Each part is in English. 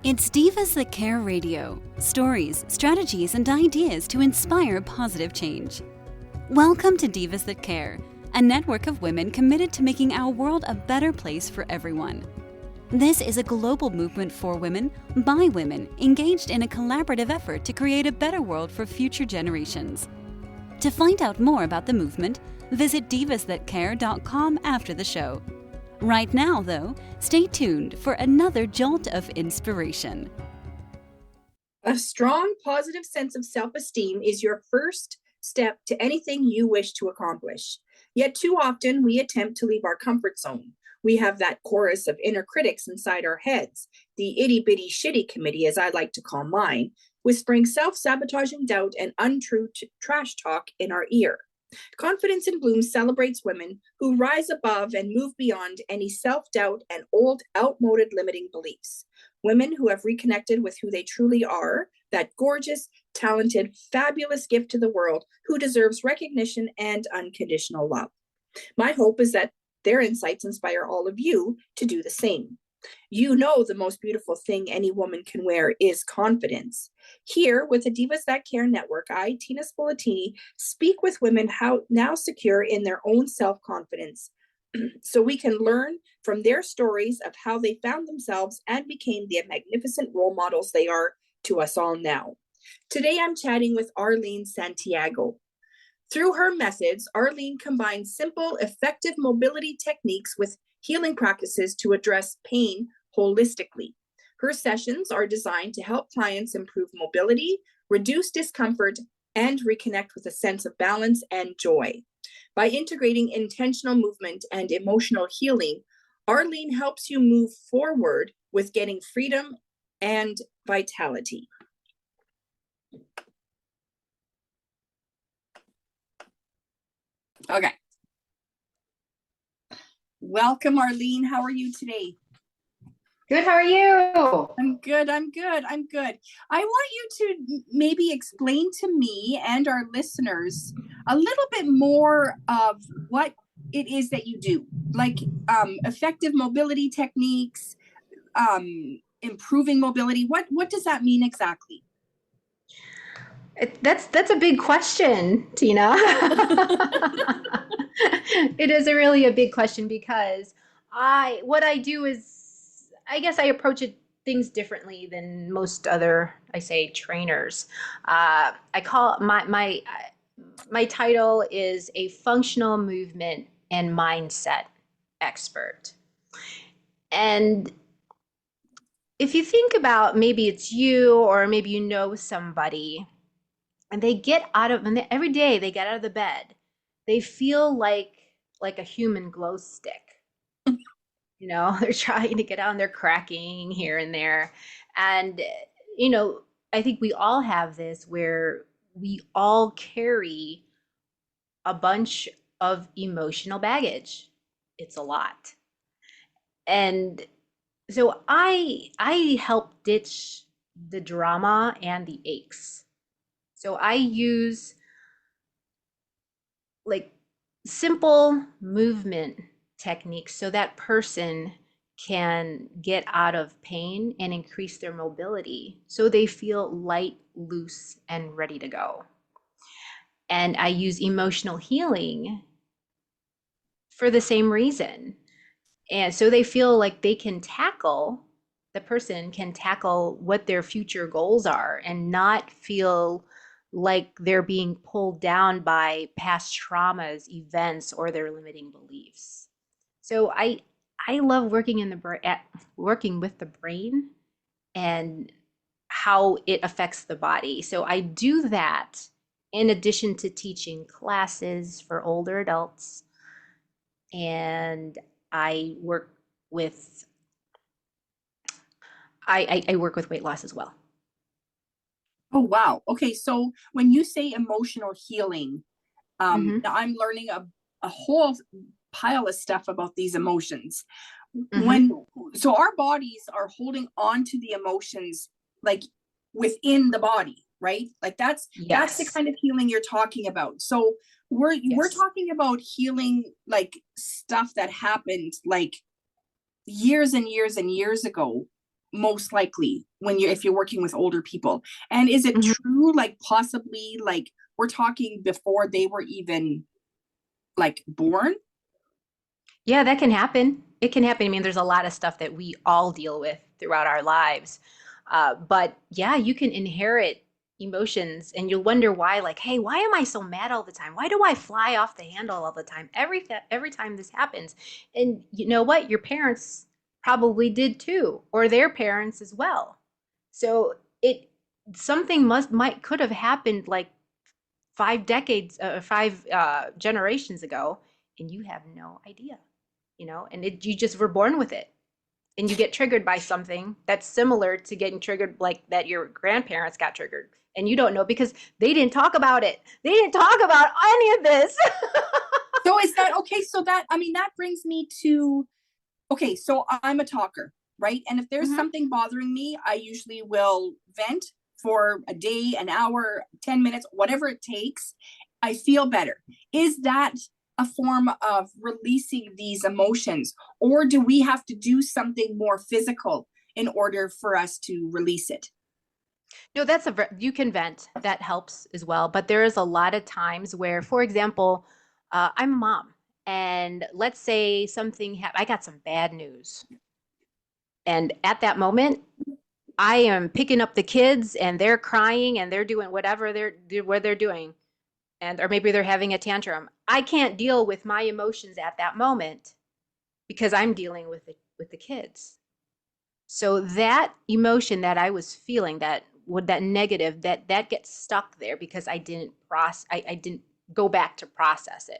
It's Divas That Care Radio. Stories, strategies, and ideas to inspire positive change. Welcome to Divas That Care, a network of women committed to making our world a better place for everyone. This is a global movement for women, by women, engaged in a collaborative effort to create a better world for future generations. To find out more about the movement, visit divasthatcare.com after the show. Right now, though, stay tuned for another jolt of inspiration. A strong, positive sense of self-esteem is your first step to anything you wish to accomplish. Yet too often, we attempt to leave our comfort zone. We have that chorus of inner critics inside our heads, the itty-bitty shitty committee, as I like to call mine, whispering self-sabotaging doubt and untrue trash talk in our ear. Confidence in Bloom celebrates women who rise above and move beyond any self-doubt and old, outmoded limiting beliefs. Women who have reconnected with who they truly are, that gorgeous, talented, fabulous gift to the world who deserves recognition and unconditional love. My hope is that their insights inspire all of you to do the same. You know the most beautiful thing any woman can wear is confidence. Here, with the Divas That Care Network, I, Tina Spolatini, speak with women how now secure in their own self-confidence, so we can learn from their stories of how they found themselves and became the magnificent role models they are to us all now. Today, I'm chatting with Arlene Santiago. Through her methods, Arlene combines simple, effective mobility techniques with healing practices to address pain holistically. Her sessions are designed to help clients improve mobility, reduce discomfort, and reconnect with a sense of balance and joy. By integrating intentional movement and emotional healing, Arlene helps you move forward with getting freedom and vitality. Okay. Welcome, Arlene. How are you today? Good. How are you? I'm good. I want you to maybe explain to me and our listeners a little bit more of what it is that you do, like effective mobility techniques, improving mobility. What does that mean exactly? That's a big question, Tina. It is really a big question because what I do is, I guess I approach things differently than most other, trainers. I call my title is a functional movement and mindset expert. And if you think about, maybe it's you or maybe you know somebody, and every day they get out of the bed, they feel like a human glow stick. They're trying to get out and they're cracking here and there. And, I think we all have this where we all carry a bunch of emotional baggage. It's a lot. And so I help ditch the drama and the aches. So I use simple movement techniques so that person can get out of pain and increase their mobility so they feel light, loose, and ready to go. And I use emotional healing for the same reason. And so they feel like the person can tackle what their future goals are and not feel like they're being pulled down by past traumas, events, or their limiting beliefs. So I love working with the brain and how it affects the body. So I do that in addition to teaching classes for older adults, and I work with weight loss as well. Oh, wow. Okay. So when you say emotional healing, now I'm learning a whole pile of stuff about these emotions. So our bodies are holding on to the emotions like within the body, right? Like that's the kind of healing you're talking about. So we're talking about healing like stuff that happened like years and years and years ago. most likely when if you're working with older people. And is it true, like possibly like we're talking before they were even like born? Yeah, that can happen. It can happen. I mean, there's a lot of stuff that we all deal with throughout our lives. But yeah, you can inherit emotions and you'll wonder why, like, hey, why am I so mad all the time? Why do I fly off the handle all the time? Every time this happens. And you know what? Your parents probably did too, or their parents as well. So it something might could have happened like 5 generations ago, and you have no idea, and you just were born with it, and you get triggered by something that's similar to getting triggered like that your grandparents got triggered, and you don't know because they didn't talk about it. They didn't talk about any of this. So is that okay? So that, I mean, that brings me to, okay, so I'm a talker, right? And if there's something bothering me, I usually will vent for a day, an hour, 10 minutes, whatever it takes. I feel better. Is that a form of releasing these emotions, or do we have to do something more physical in order for us to release it? No, you can vent. That helps as well. But there is a lot of times where, for example, I'm a mom, and let's say something happened. I got some bad news, and at that moment, I am picking up the kids, and they're crying, and they're doing whatever they're doing, and or maybe they're having a tantrum. I can't deal with my emotions at that moment because I'm dealing with the kids. So that emotion that I was feeling, that negative, that gets stuck there because I didn't go back to process it.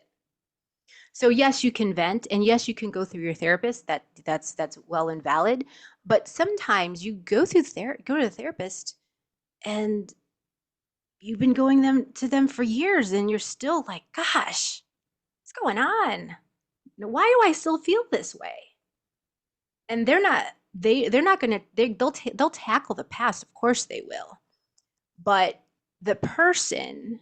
So yes, you can vent, and yes, you can go through your therapist. That's well and valid. But sometimes you go to the therapist, and you've been to them for years, and you're still like, gosh, what's going on? Why do I still feel this way? And they're not going to they'll tackle the past. Of course they will. But the person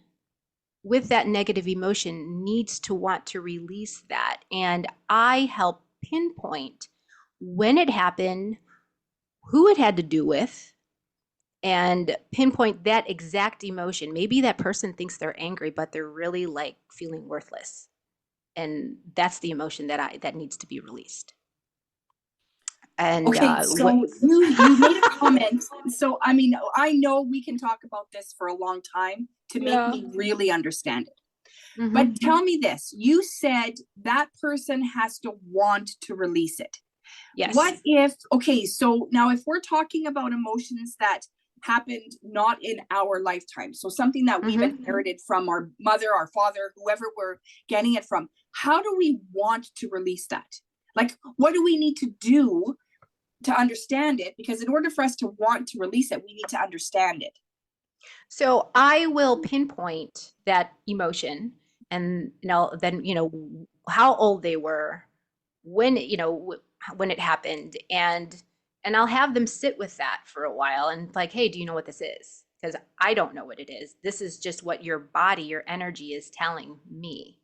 with that negative emotion needs to want to release that. And I help pinpoint when it happened, who it had to do with, and pinpoint that exact emotion. Maybe that person thinks they're angry, but they're really like feeling worthless. And that's the emotion that needs to be released. And okay, so you made a comment. So I mean, I know we can talk about this for a long time to make me really understand it. But tell me this, you said that person has to want to release it. Yes. What if, okay, so now if we're talking about emotions that happened not in our lifetime, so something that we've inherited from our mother, our father, whoever we're getting it from, how do we want to release that? Like, what do we need to do to understand it? Because in order for us to want to release it, we need to understand it. So I will pinpoint that emotion, and then how old they were when when it happened, and I'll have them sit with that for a while and like, hey, do you know what this is? Because I don't know what it is. This is just what your body, your energy is telling me.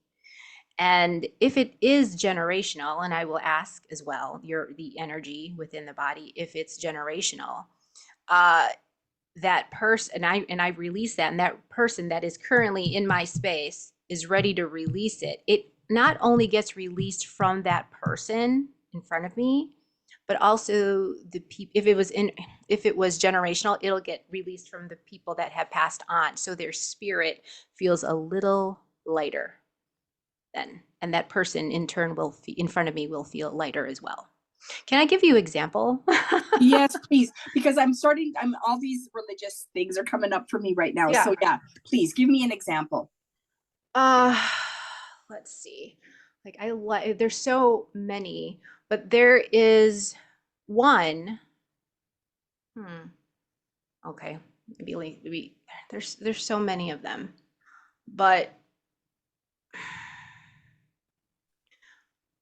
And if it is generational, and I will ask as well, the energy within the body, if it's generational, that person, and I release that, and that person that is currently in my space is ready to release it. It not only gets released from that person in front of me, but also the people. If it was generational, it'll get released from the people that have passed on. So their spirit feels a little lighter then, and that person in turn in front of me will feel lighter as well. Can I give you an example? Yes, please, because I'm all these religious things are coming up for me right now. Yeah. So yeah, please give me an example. Let's see. There's so many, but there is one. Okay, maybe there's so many of them, but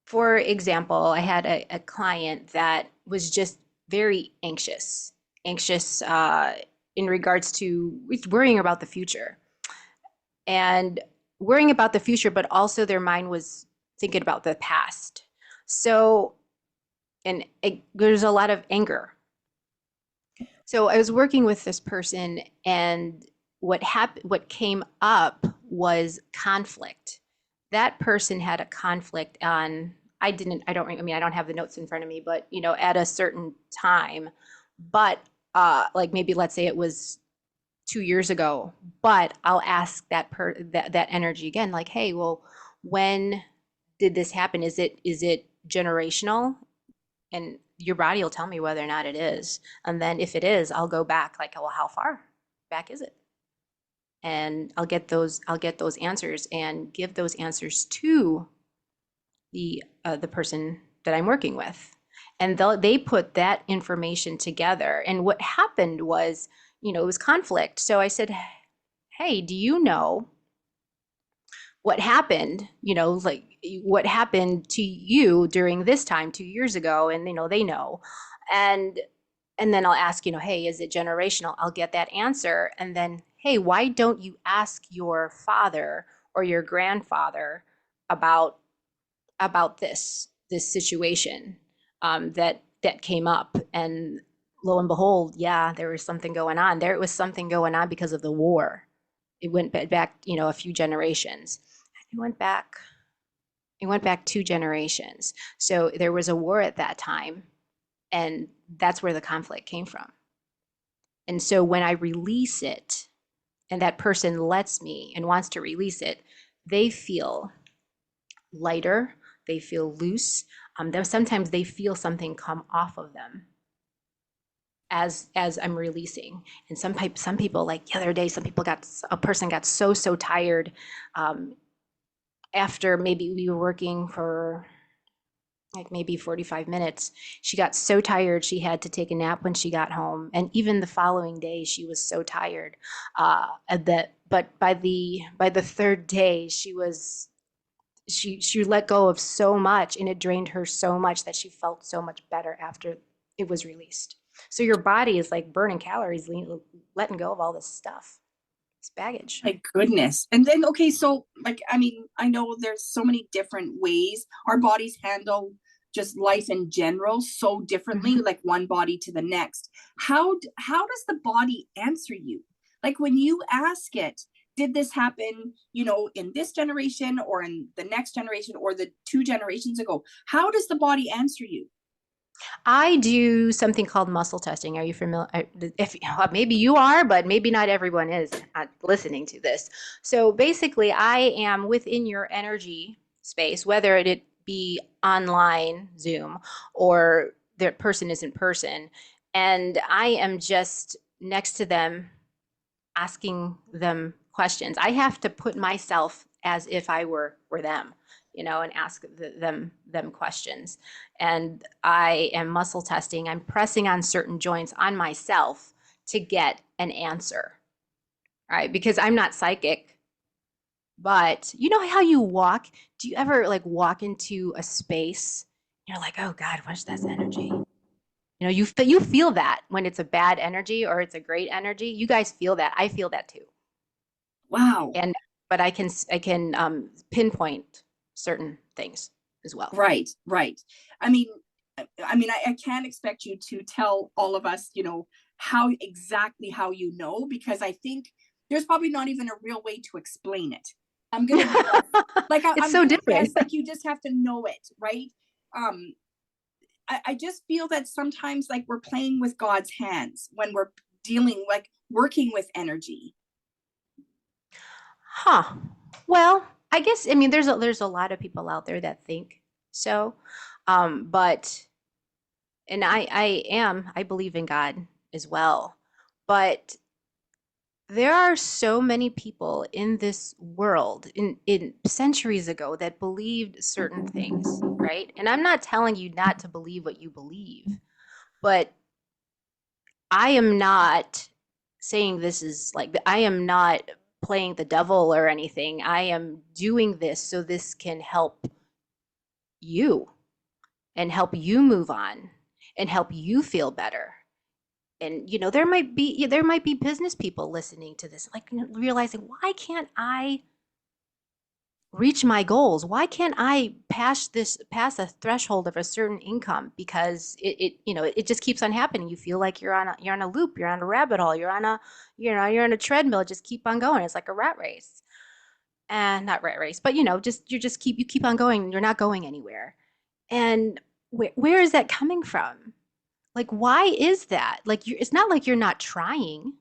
for example, I had a client that was just very anxious in regards to worrying about the future. And worrying about the future, but also their mind was thinking about the past. So, there's a lot of anger So I was working with this person, and what came up was conflict. That person had a conflict on, I don't have the notes in front of me, but at a certain time, but like maybe let's say it was 2 years ago, but I'll ask that energy again, like, hey, well, when did this happen? Is it generational? And your body will tell me whether or not it is. And then if it is, I'll go back, like, well, how far back is it? And I'll get those answers and give those answers to the person that I'm working with. And they put that information together. And what happened was, it was conflict. So I said, hey, do you know what happened, like what happened to you during this time 2 years ago? And they know. And then I'll ask, hey, is it generational? I'll get that answer. And then, hey, why don't you ask your father or your grandfather about this situation that came up? And lo and behold, yeah, there was something going on. There was something going on because of the war. It went back, a few generations. It went back 2 generations. So there was a war at that time, and that's where the conflict came from. And so when I release it, and that person lets me and wants to release it, they feel lighter, they feel loose. Sometimes they feel something come off of them as I'm releasing. And some people, like the other day, a person got so tired, after maybe we were working for like maybe 45 minutes. She got so tired she had to take a nap when she got home, and even the following day she was so tired, but by the third day she let go of so much, and it drained her so much that she felt so much better after it was released. So your body is like burning calories, letting go of all this stuff. It's baggage. My goodness. And then, okay, so like, I mean, I know there's so many different ways our bodies handle just life in general so differently, like one body to the next. How does the body answer you? Like when you ask it, did this happen, in this generation or in the next generation or the 2 generations ago? How does the body answer you? I do something called muscle testing. Are you familiar? If maybe you are, but maybe not everyone is listening to this. So basically, I am within your energy space, whether it be online, Zoom, or the person is in person, and I am just next to them, asking them questions. I have to put myself as if I were them, and ask them questions. And I am muscle testing. I'm pressing on certain joints on myself to get an answer, right? Because I'm not psychic. But you know how you walk? Do you ever like walk into a space? You're like, oh God, what's that energy? You feel that when it's a bad energy or it's a great energy. You guys feel that. I feel that too. Wow. But I can pinpoint certain things as well. Right. I mean, I can't expect you to tell all of us, how because I think there's probably not even a real way to explain it. I'm gonna like it's I'm so different. guess, like you just have to know it, right? I just feel that sometimes like we're playing with God's hands when we're working with energy. Well, I guess there's a lot of people out there that think so, but and I believe in God as well, but there are so many people in this world in centuries ago that believed certain things, right? And I'm not telling you not to believe what you believe, but I am not saying this is like, I am not playing the devil or anything. I am doing this so this can help you and help you move on and help you feel better. And there might be business people listening to this, like realizing, why can't I reach my goals? Why can't I pass a threshold of a certain income? Because it just keeps on happening. You feel like you're on a loop, you're on a rabbit hole, you're on a treadmill, just keep on going. It's like a rat race. And not rat race, but you keep on going, you're not going anywhere. And where is that coming from? Like, why is that? Like, it's not like you're not trying.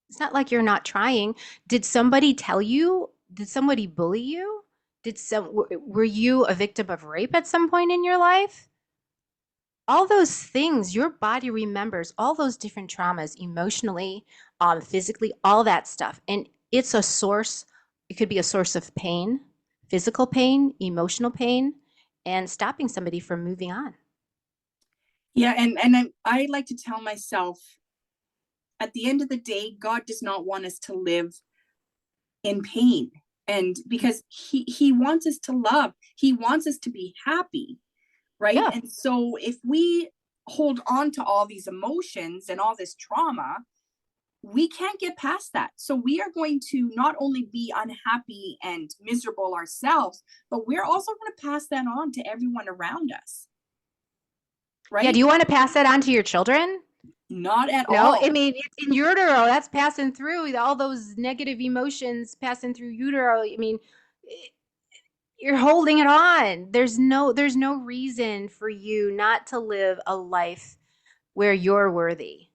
It's not like you're not trying. Did somebody tell you? Did somebody bully you? Were you a victim of rape at some point in your life? All those things, your body remembers all those different traumas emotionally, physically, all that stuff. And it's a source, it could be a source of pain, physical pain, emotional pain, and stopping somebody from moving on. Yeah, and I like to tell myself, at the end of the day, God does not want us to live in pain. And because he wants us to love, he wants us to be happy, right? Yeah. And so if we hold on to all these emotions and all this trauma, we can't get past that. So we are going to not only be unhappy and miserable ourselves, but we're also going to pass that on to everyone around us. Right? Yeah. Do you want to pass that on to your children? Not at No, all. I mean, in utero, that's passing through all those negative emotions passing through utero. I mean, you're holding it on. There's no reason for you not to live a life where you're worthy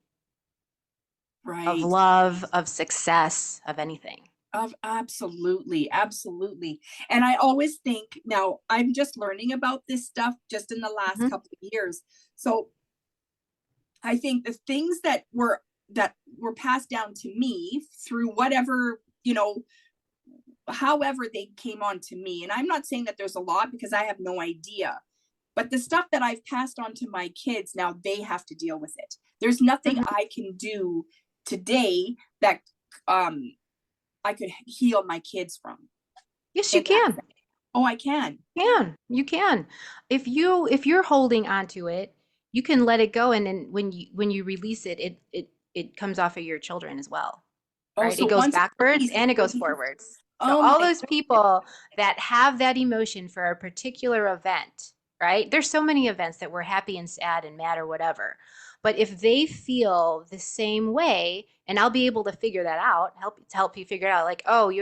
of Right. love, of success, of anything. Absolutely, absolutely. And I always think, now I'm just learning about this stuff just in the last Mhm. couple of years. So I think the things that were passed down to me through whatever, however they came on to me. And I'm not saying that there's a lot, because I have no idea. But the stuff that I've passed on to my kids, now they have to deal with it. There's nothing Mhm. I can do today that I could heal my kids from. Yes, you can. Oh, I can. You can. If you're holding onto it, you can let it go, and then when you release it, it comes off of your children as well. Oh, Right? so It goes once backwards released, and it goes forwards. So oh all my those people that have that emotion for a particular event, right? There's so many events that we're happy and sad and mad or whatever. But if they feel the same way, and I'll be able to figure that out, help you figure it out, like, oh,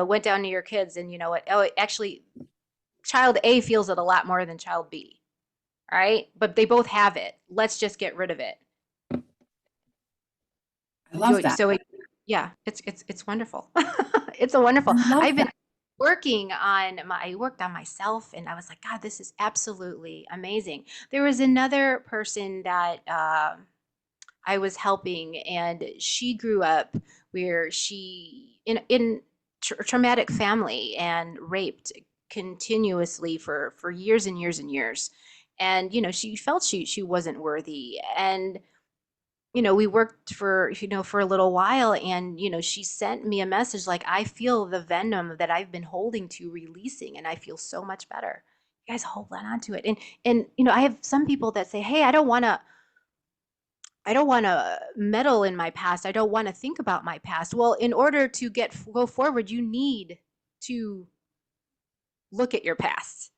went down to your kids, and you know what? Oh, actually, child A feels it a lot more than child B, right? But they both have it. Let's just get rid of it. I love that. So yeah, it's wonderful. It's a wonderful. I've been I worked on myself, and I was like, God, this is absolutely amazing. There was another person that I was helping, and she grew up where she in traumatic family and raped continuously for years and years and years. And she felt she wasn't worthy. And we worked for a little while, and she sent me a message like, I feel the venom that I've been holding to releasing, and I feel so much better. You guys hold on to it. And I have some people that say, hey, I don't want to meddle in my past. I don't want to think about my past. Well, in order to go forward, you need to look at your past,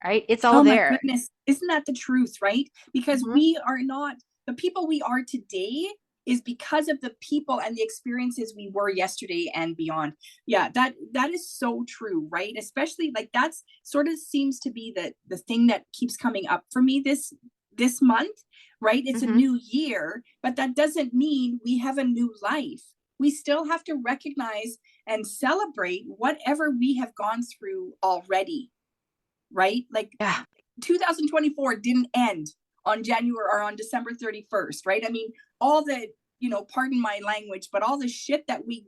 right? It's all Oh my there. goodness. Isn't that the truth, right? Because Mhm. we are not the people we are today is because of the people and the experiences we were yesterday and beyond. Yeah, that is so true, right? Especially like that's sort of seems to be the thing that keeps coming up for me this month, right? It's a Mhm. new year, but that doesn't mean we have a new life. We still have to recognize and celebrate whatever we have gone through already, right? Like Yeah. 2024 didn't end on January or on December 31st, right? I mean, all the, pardon my language, but all the shit that we,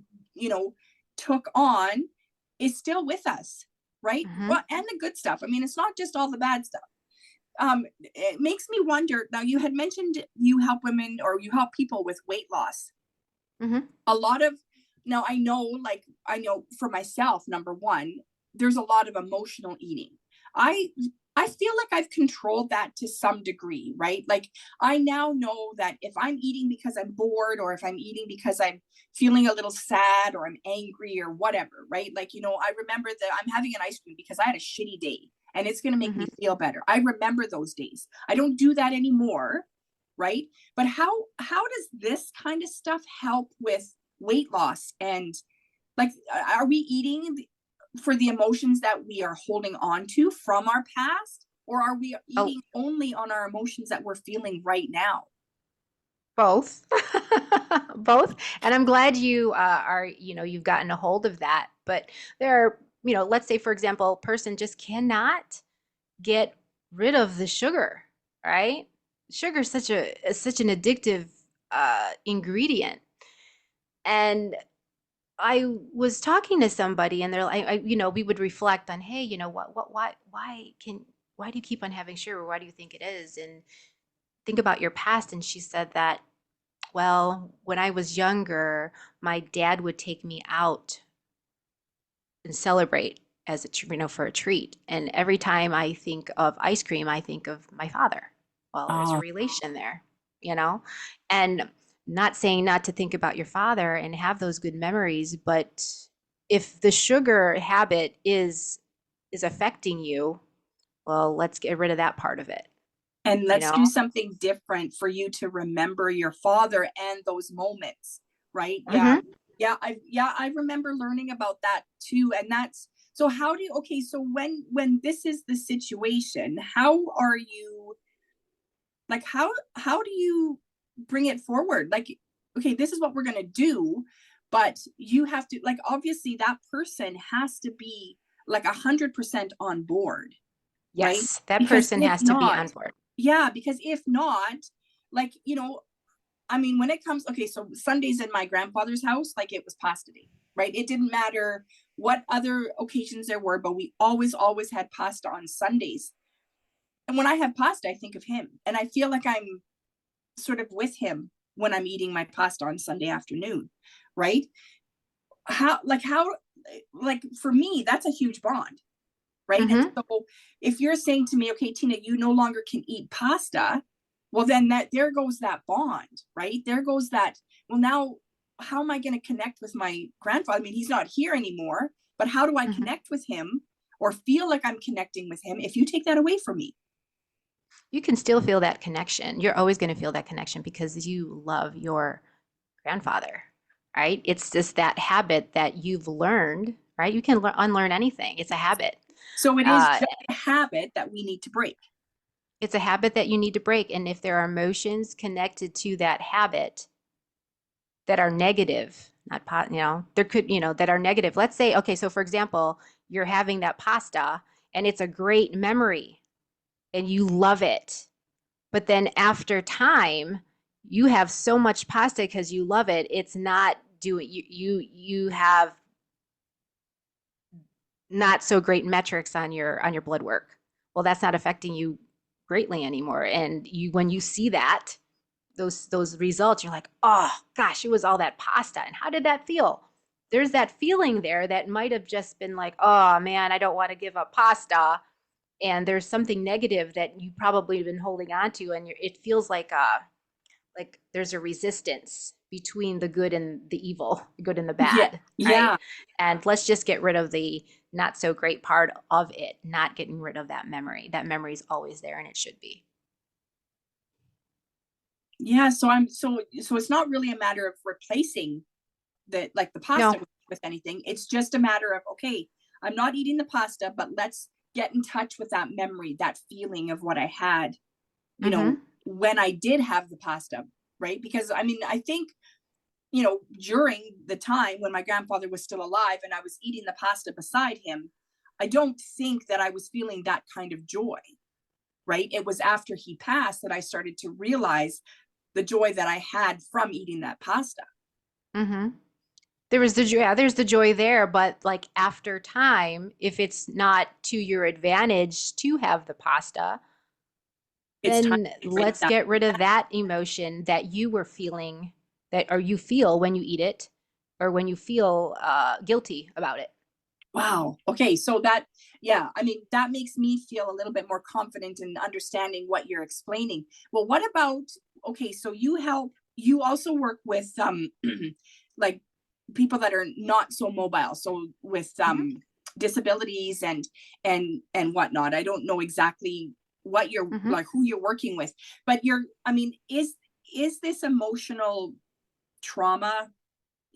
took on is still with us, right? Mhm. Well, and the good stuff. I mean, it's not just all the bad stuff. It makes me wonder. Now, you had mentioned you help women or you help people with weight loss. Mhm. A lot of, now I know for myself, number one, there's a lot of emotional eating. I I feel like I've controlled that to some degree, right? Like I now know that if I'm eating because I'm bored, or if I'm eating because I'm feeling a little sad or I'm angry or whatever, right? Like, I remember that I'm having an ice cream because I had a shitty day and it's going to make Mm-hmm. me feel better. I remember those days. I don't do that anymore, right? But how does this kind of stuff help with weight loss? And like, are we eating for the emotions that we are holding on to from our past, or are we Oh, eating only on our emotions that we're feeling right now? both. Both. And I'm glad you you've gotten a hold of that. But there are, let's say, for example, a person just cannot get rid of the sugar, right? Sugar is such an addictive ingredient. And I was talking to somebody, and they're like, we would reflect on, hey, why do you keep on having sugar? Why do you think it is? And think about your past. And she said that, well, when I was younger, my dad would take me out and celebrate as for a treat. And every time I think of ice cream, I think of my father. Well, there's a Oh, relation there, you know? And not saying not to think about your father and have those good memories, but if the sugar habit is affecting you, well, let's get rid of that part of it, and you let's know? do something different for you to remember your father and those moments, right? Yeah. Hmm. I remember learning about that too. And that's, so how do you, okay, so when this is the situation, how are you, like, how do you bring it forward? Like, okay, this is what we're going to do, but you have to, like, obviously that person has to be like 100% on board, right? Yes, that Because person if has to be not, on board. yeah, because if not, like, I mean, when it comes, okay, so Sundays in my grandfather's house, like, it was pasta day, right? It didn't matter what other occasions there were, but we always had pasta on Sundays. And when I have pasta, I think of him, and I feel like I'm sort of with him when I'm eating my pasta on Sunday afternoon, right? How, like, for me, that's a huge bond, right? And Hmm. so if you're saying to me, okay, Tina, you no longer can eat pasta, well, then that, there goes that bond, right? There goes that, well, now how am I going to connect with my grandfather? I mean, he's not here anymore, but how do I Hmm. connect with him or feel like I'm connecting with him if you take that away from me? You can still feel that connection. You're always going to feel that connection because you love your grandfather, right? It's just that habit that you've learned, right? You can unlearn anything. It's a habit. So it is Uh, just a habit that we need to break. it's a habit that you need to break. And if there are emotions connected to that habit that are negative, not there could, that are negative. Let's say, okay, so for example, you're having that pasta and it's a great memory and you love it. But then after time, you have so much pasta because you love it. It's not doing you have not so great metrics on your blood work. Well, that's not affecting you greatly anymore. And you when you see that, those results, you're like, oh gosh, it was all that pasta. And how did that feel? There's that feeling there that might have just been like, oh man, I don't want to give up pasta. And there's something negative that you probably have been holding on to, and it feels like there's a resistance between the good and the evil, the good and the Yeah. bad, right? Yeah. And let's just get rid of the not so great part of it, not getting rid of that memory. That memory is always there and it should be. Yeah. So it's not really a matter of replacing the, like, the pasta No. with anything. It's just a matter of, okay, I'm not eating the pasta, but let's get in touch with that memory, that feeling of what I had, Mm-hmm. when I did have the pasta, right? Because I mean, I think, during the time when my grandfather was still alive and I was eating the pasta beside him, I don't think that I was feeling that kind of joy, right? It was after he passed that I started to realize the joy that I had from eating that pasta. Mm-hmm. There's the joy there, but like after time, if it's not to your advantage to have the pasta, It's time then to break let's that. get rid of that emotion that you were feeling that or you feel when you eat it or when you feel guilty about it. Wow. Okay. So that, yeah, I mean, that makes me feel a little bit more confident in understanding what you're explaining. Well, what about, okay, so you also work with, like people that are not so mobile. So with, Mhm. disabilities and whatnot. I don't know exactly what you're Mhm. like, who you're working with, but I mean, is this emotional trauma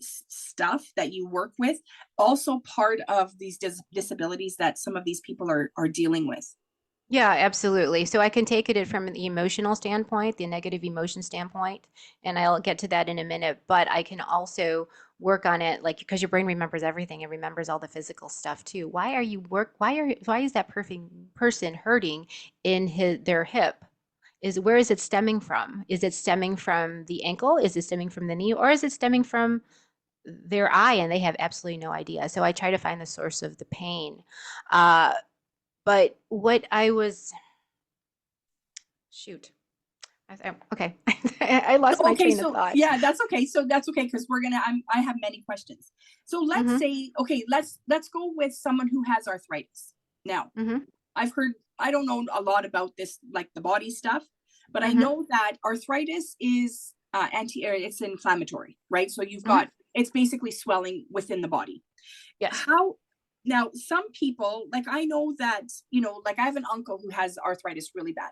stuff that you work with also part of these disabilities that some of these people are dealing with? Yeah, absolutely. So I can take it from the emotional standpoint, the negative emotion standpoint, and I'll get to that in a minute. But I can also work on it, like because your brain remembers everything, it remembers all the physical stuff too. Why is that perfect person hurting in their hip? Where is it stemming from? Is it stemming from the ankle? Is it stemming from the knee? Or is it stemming from their eye and they have absolutely no idea? So I try to find the source of the pain. Uh, but what I was Shoot. Okay. I lost my Okay, train of so thought. yeah, that's okay. So that's okay because I have many questions. So let's Mm-hmm. say, okay, let's go with someone who has arthritis. Now, Mm-hmm. I don't know a lot about this, like the body stuff, but I Mm-hmm. know that arthritis is it's inflammatory, right? So Mm-hmm. it's basically swelling within the body. Yes. How Now some people, like I know that, like I have an uncle who has arthritis really bad.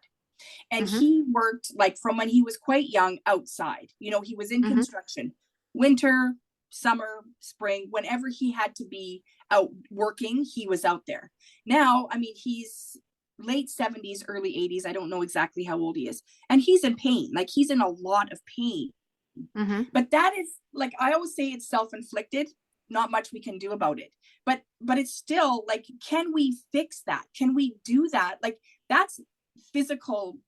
And Mm-hmm. he worked like from when he was quite young outside. He was in Mm-hmm. construction, winter, summer, spring, whenever he had to be out working, he was out there. Now, I mean, he's late 70s, early 80s. I don't know exactly how old he is. And he's in pain. Like he's in a lot of pain. Mm-hmm. But that is, like I always say, it's self-inflicted. Not much we can do about it. But it's still like, can we fix that? Can we do that? Like that's physical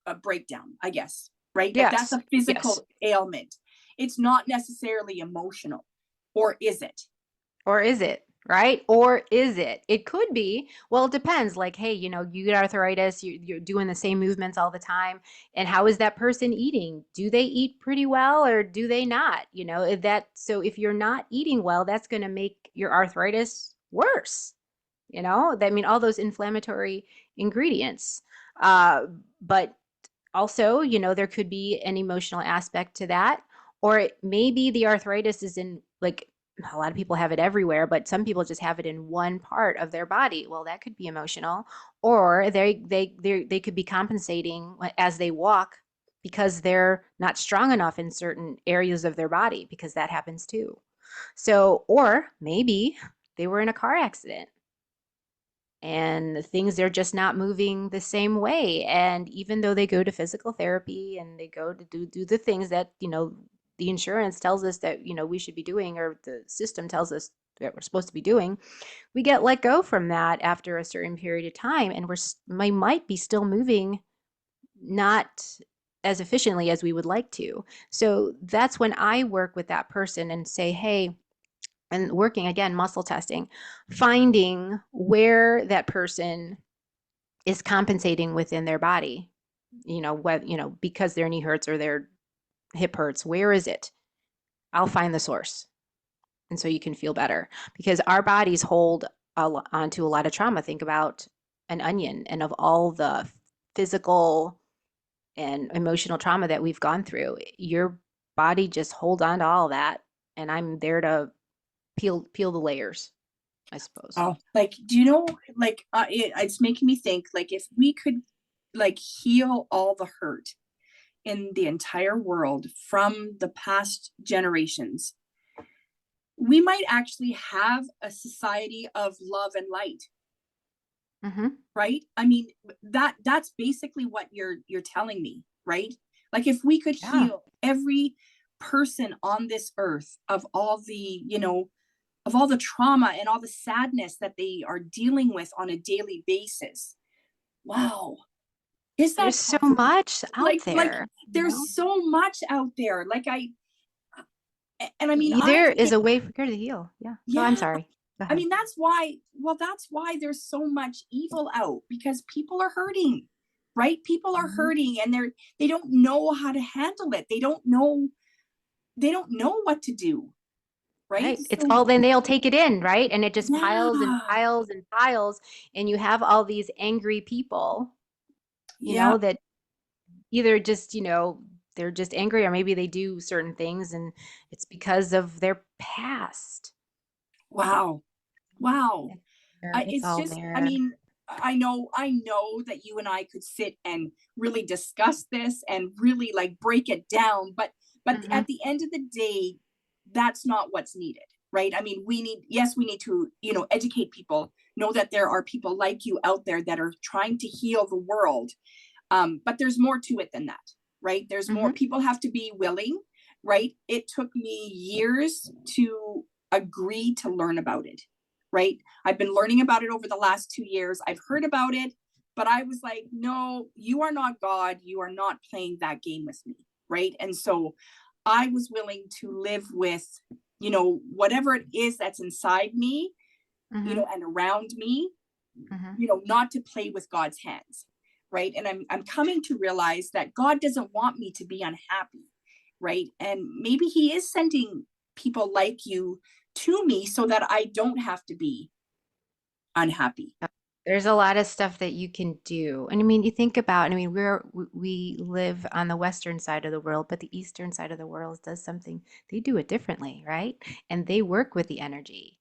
a breakdown, I guess, right? Like that's Yes. a Yes. physical ailment. It's not necessarily emotional, or is it? Or is it? Right? Or is it? It could be. Well, it depends. Like, hey, you get arthritis, you're doing the same movements all the time. And how is that person eating? Do they eat pretty well or do they not? So if you're not eating well, that's going to make your arthritis worse. I mean, all those inflammatory ingredients. But also, there could be an emotional aspect to that. Or maybe the arthritis is in, like, a lot of people have it everywhere, but some people just have it in one part of their body. Well, that could be emotional. Or they could be compensating as they walk because they're not strong enough in certain areas of their body, because that happens too. So, or maybe they were in a car accident and things are just not moving the same way. And even though they go to physical therapy and they go to do the things that, the insurance tells us that, we should be doing, or the system tells us that we're supposed to be doing, we get let go from that after a certain period of time. And we might be still moving not as efficiently as we would like to. So that's when I work with that person and say, hey, and working again, muscle testing, finding where that person is compensating within their body, because their knee hurts or their hip hurts. Where is it? I'll find the source. And so you can feel better, because our bodies hold onto a lot of trauma. Think about an onion, and of all the physical and emotional trauma that we've gone through, your body just hold on to all that. And I'm there to peel the layers, I suppose. Oh, like, do you know, like, it's making me think, like, if we could, like, heal all the hurt in the entire world from the past generations, we might actually have a society of love and light, Mm-hmm. right? I mean, that's basically what you're telling me, right? Like, if we could Yeah. heal every person on this earth of all the, of all the trauma and all the sadness that they are dealing with on a daily basis. Wow. Is There's that so possible? much out Like there, there's so much out there. And I mean, There is a way for her to heal. Yeah. Go, I'm yeah, sorry. Go I ahead. mean, that's why there's so much evil out, because people are hurting, right? People are Mhm. hurting, and they don't know how to handle it. They don't know what to do. right? Right. It's So all, then they'll take it in, right? And it just piles and yeah, piles and piles. And you have all these angry people, yeah, that either just, they're just angry, or maybe they do certain things and it's because of their past. wow, wow. It's It's all just, I there. mean, I know that you and I could sit and really discuss this and really like break it down, but Hmm. at the end of the day, that's not what's needed, right? I mean, we need to, educate people, know that there are people like you out there that are trying to heal the world. But there's more to it than that, right? There's more. Hmm. People have to be willing, right? It took me years to agree to learn about it, right? I've been learning about it over the last 2 years. I've heard about it, but I was like, no, you are not God. You are not playing that game with me, right? And so I was willing to live with, whatever it is that's inside me, Hmm. and around me, Hmm. not to play with God's hands, right? And I'm coming to realize that God doesn't want me to be unhappy, right? And maybe He is sending people like you to me so that I don't have to be unhappy. There's a lot of stuff that you can do. And I mean, you think about, I mean, we live on the western side of the world, but the eastern side of the world does something, they do it differently, right? And they work with the energy.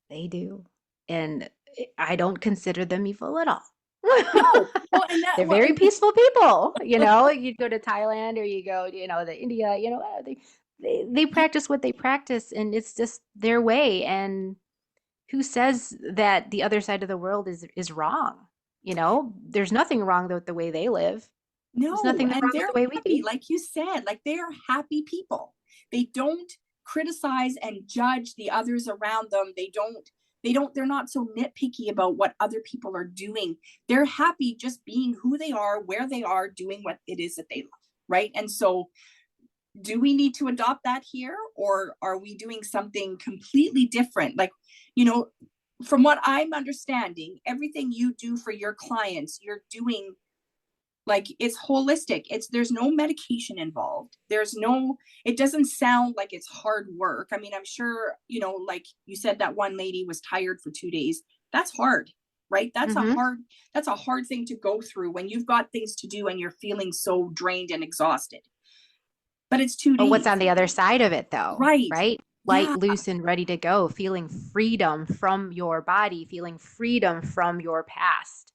They do. And I don't consider them evil at all. No, well, and that, They're well, very and peaceful people, You go to Thailand or you go, to India, they practice what they practice and it's just their way. And who says that the other side of the world is wrong? There's nothing wrong with the way they live. There's no, nothing and wrong with they're the way we happy, do. like you said, like they are happy people. They don't criticize and judge the others around them. They're not so nitpicky about what other people are doing. They're happy just being who they are, where they are, doing what it is that they love, right? And so do we need to adopt that here, or are we doing something completely different? Like, you know, from what I'm understanding, everything you do for your clients, you're doing like it's holistic. There's no medication involved. It doesn't sound like it's hard work. I mean, I'm sure, like you said, that one lady was tired for 2 days. That's hard, right? Hmm. That's a hard thing to go through when you've got things to do and you're feeling so drained and exhausted. But it's two But what's days on the other side of it, though, right? right? Light, Yeah, loose, and ready to go, feeling freedom from your body, feeling freedom from your past,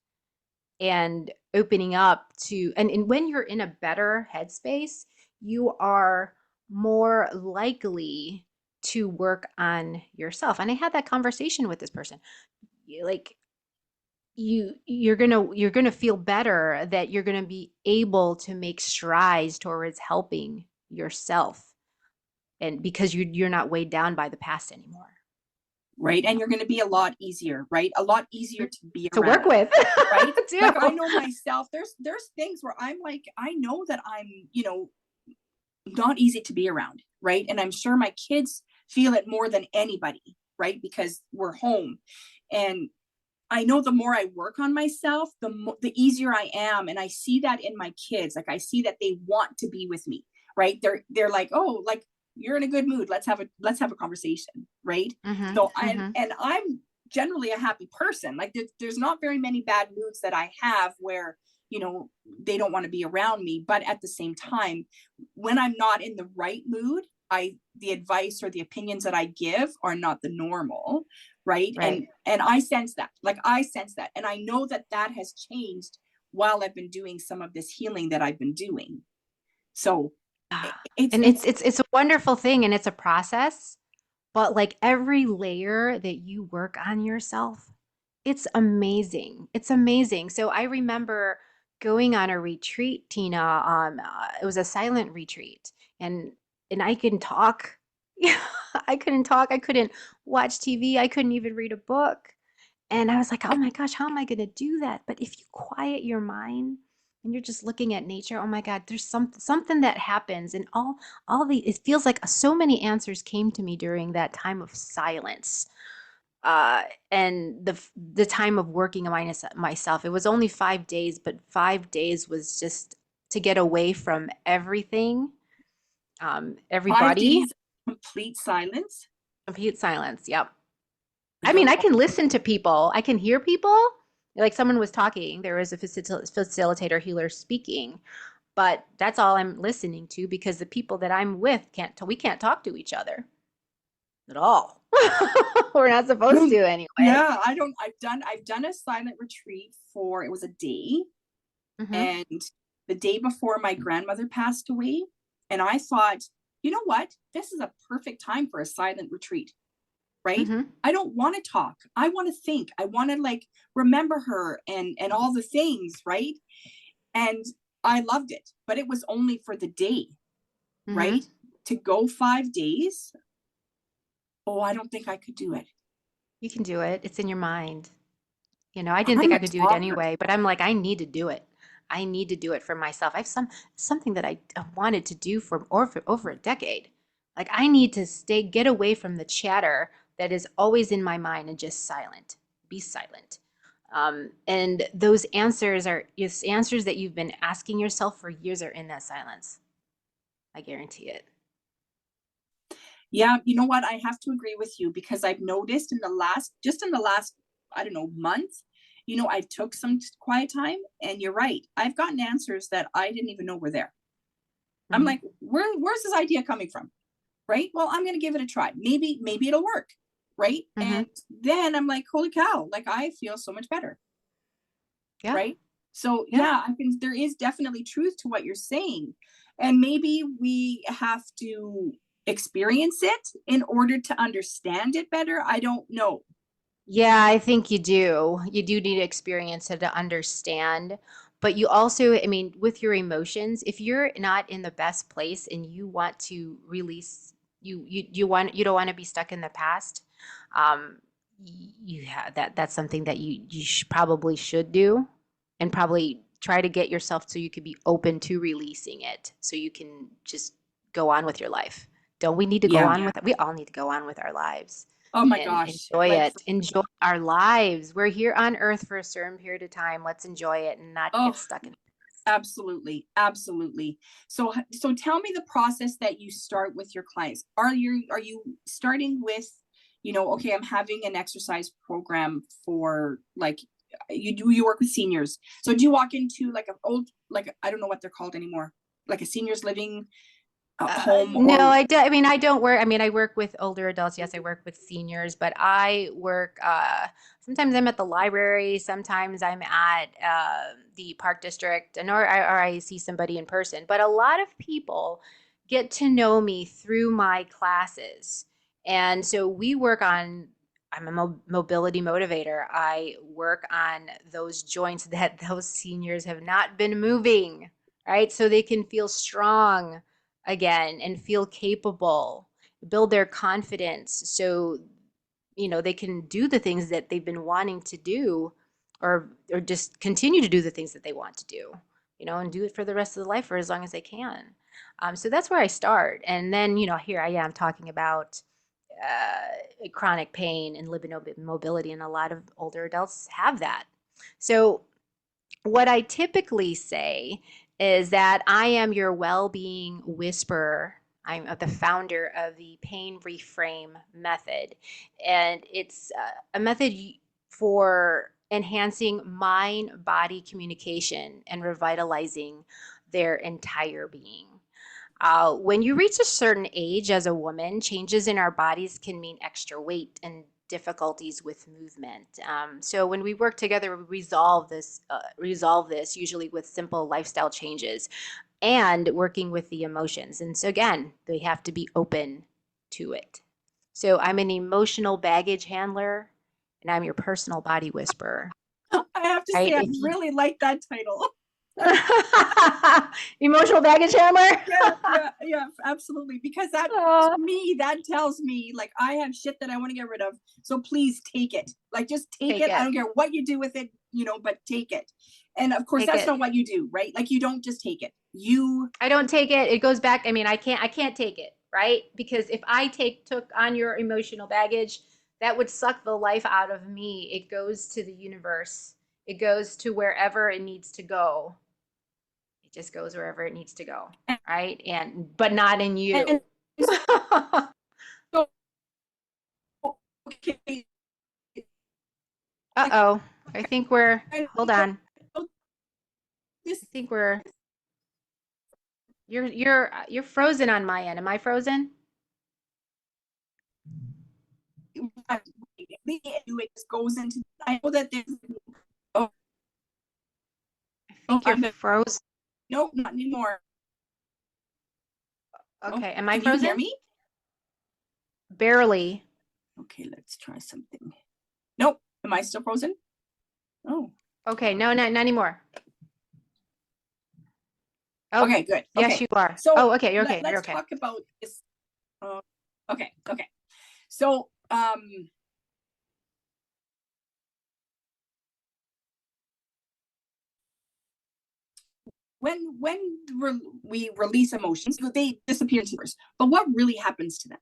and opening up to, and when you're in a better headspace, you are more likely to work on yourself. And I had that conversation with this person. Like, you're gonna feel better, that you're gonna be able to make strides towards helping yourself, and because you're not weighed down by the past anymore. right. And you're going to be a lot easier, right? A lot easier to be To work around, with. right? Too. Like I know myself, there's things where I'm like, I know that I'm, not easy to be around, right? And I'm sure my kids feel it more than anybody, right? Because we're home. And I know the more I work on myself, the easier I am, and I see that in my kids. Like I see that they want to be with me, right? They're like, oh, like you're in a good mood. Let's have a conversation, right? Hmm. So Hmm. I'm generally a happy person. Like there's not very many bad moods that I have where they don't want to be around me. But at the same time, when I'm not in the right mood, the advice or the opinions that I give are not the normal, right? Right. And I sense that and I know that that has changed while I've been doing some of this healing that I've been doing. So Ah, it's and it's it's a wonderful thing, and it's a process, but like every layer that you work on yourself, it's amazing. It's amazing. So I remember going on a retreat, Tina. It was a silent retreat, and I can talk. I couldn't talk. I couldn't watch TV. I couldn't even read a book. And I was like, oh my gosh, how am I going to do that? But if you quiet your mind and you're just looking at nature, oh my God, there's something that happens, and all the it feels like so many answers came to me during that time of silence. Uh, and the time of working on myself. It was only 5 days, but 5 days was just to get away from everything, five everybody. days complete silence. Complete silence. Yep. I I mean, don't I know. can listen to people. I can hear people. Like someone was talking. There was a facilitator healer speaking, but that's all I'm listening to because the people that I'm with we can't talk to each other at all. We're not supposed to anyway. Yeah, I don't. I've done a silent retreat for, it was a day, Mm-hmm. and the day before my grandmother passed away, and I thought, you know what? This is a perfect time for a silent retreat, right? Mm-hmm. I don't want to talk. I want to think. I want to like remember her and all the things, right? And I loved it, but it was only for the day, Mm-hmm. right? To go 5 days, oh, I don't think I could do it. You can do it. It's in your mind. I didn't think I'm I a could do it talker. anyway, but I'm like, I need to do it. I need to do it for myself. I have something that I wanted to do for over a decade. Like I need to get away from the chatter that is always in my mind and just silent. Be silent. And those answers are yes, answers that you've been asking yourself for years are in that silence. I guarantee it. Yeah, you know what? I have to agree with you because I've noticed in the last, I don't know, month, I took some quiet time, and you're right. I've gotten answers that I didn't even know were there. I'm Mm-hmm. like, where's this idea coming from? Right? Well, I'm going to give it a try. Maybe it'll work. Right? Mm-hmm. And then I'm like, holy cow, like I feel so much better. Yeah. Right? So Yeah. yeah, I think there is definitely truth to what you're saying. And maybe we have to experience it in order to understand it better. I don't know. Yeah, I think you do. You do need experience to understand. But you also, I mean, with your emotions, if you're not in the best place and you want to release, you don't want to be stuck in the past. Um, you have that's something that probably should do, and probably try to get yourself so you could be open to releasing it, so you can just go on with your life. Don't we need to go Yeah. on with it? We all need to go on with our lives Oh my and gosh. enjoy Like, it. Enjoy our lives. We're here on earth for a certain period of time. Let's enjoy it and not oh, get stuck in it. absolutely. Absolutely. So tell me the process that you start with your clients. Are you starting with, okay, I'm having an exercise program for like, you work with seniors. So do you walk into like an old, like, I don't know what they're called anymore, like a seniors living home No, or I mean, I don't work. I mean, I work with older adults. Yes, I work with seniors, but I work, sometimes I'm at the library. Sometimes I'm at the park district or I see somebody in person. But a lot of people get to know me through my classes. And so I'm a mobility motivator. I work on those joints that those seniors have not been moving, right? So they can feel strong again and feel capable, build their confidence so they can do the things that they've been wanting to do or just continue to do the things that they want to do, and do it for the rest of the life for as long as they can. So that's where I start. And then, here I am talking about chronic pain and lipid mobility, and a lot of older adults have that. So what I typically say is that I am your well being whisperer. I'm the founder of the Pain Reframe method. And it's a method for enhancing mind body communication and revitalizing their entire being. When you reach a certain age as a woman, changes in our bodies can mean extra weight and difficulties with movement. So when we work together, we resolve this usually with simple lifestyle changes and working with the emotions. And so again, they have to be open to it. So I'm an emotional baggage handler, and I'm your personal body whisperer. I have to Right? say I If you really like that title. emotional baggage handler. Yeah, absolutely. Because that, to me, that tells me like I have shit that I want to get rid of. So please take it. Like just take Take it. I it. don't care what you do with it, but take it. And of course, Take that's it. not what you do, right? Like you don't just take it. You I don't take it. It goes back. I mean, I can't take it, right? Because if I took on your emotional baggage, that would suck the life out of me. It goes to the universe. It goes to wherever it needs to go. It just goes wherever it needs to go, right? But not in and you. so Okay. Uh-oh. I think we're, hold on. This, I think we're, you're frozen on my end. Am I frozen? it goes into, I know that there's, oh, I oh, think you're frozen. no, not anymore. Okay, Oh, am I can you hear frozen? me? Barely. Okay, let's try something. Nope. Am I still frozen? Oh, Okay, no, not anymore. Oh, okay, good. yes, Okay. you are. So Oh, okay, you're okay. You're let's okay. talk about this. Okay, okay. So, we release emotions, they disappear into us. But what really happens to them,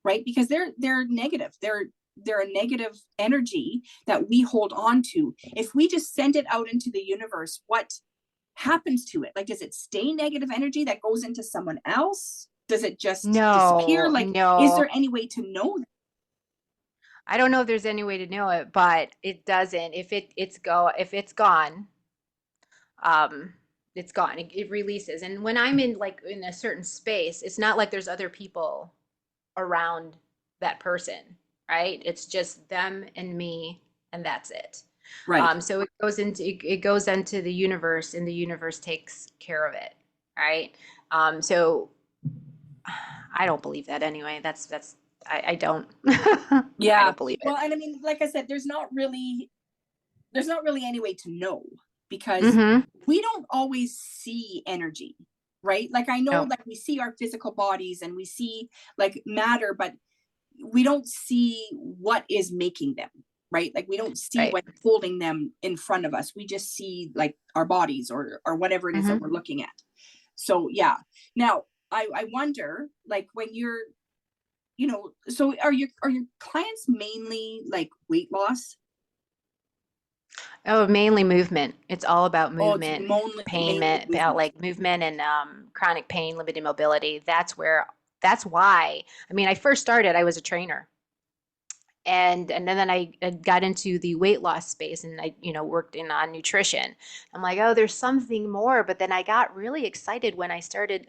right? Because they're negative. They're a negative energy that we hold on to. If we just send it out into the universe, what happens to it? Like, does it stay negative energy that goes into someone else? Does it just disappear? No, Like, is no. there any way to know that? I don't know if there's any way to know it, but it doesn't. If it's gone, um, it's gone. It releases. And when I'm in like in a certain space, it's not like there's other people around that person, right? It's just them and me, and that's it. Right. So it goes into the universe, and the universe takes care of it, right? So I don't believe that anyway. I don't. I Yeah. don't believe it. Well, and I mean, like I said, there's not really any way to know, because Mm-hmm. we don't always see energy, right? Like, I know, No. like, we see our physical bodies and we see like matter, but we don't see what is making them, right? Like, we don't see Right. what's holding them in front of us. We just see like our bodies or whatever it is that Mm-hmm. we're looking at. So yeah. Now I wonder, like, when you're, so are your clients mainly like weight loss? Oh, mainly movement. It's all about Oh, it's movement, pain, mainly about movement. like movement and chronic pain, limited mobility. That's why. I mean, I first started, I was a trainer. And then I got into the weight loss space, and I worked in on nutrition. I'm like, oh, there's something more. But then I got really excited when I started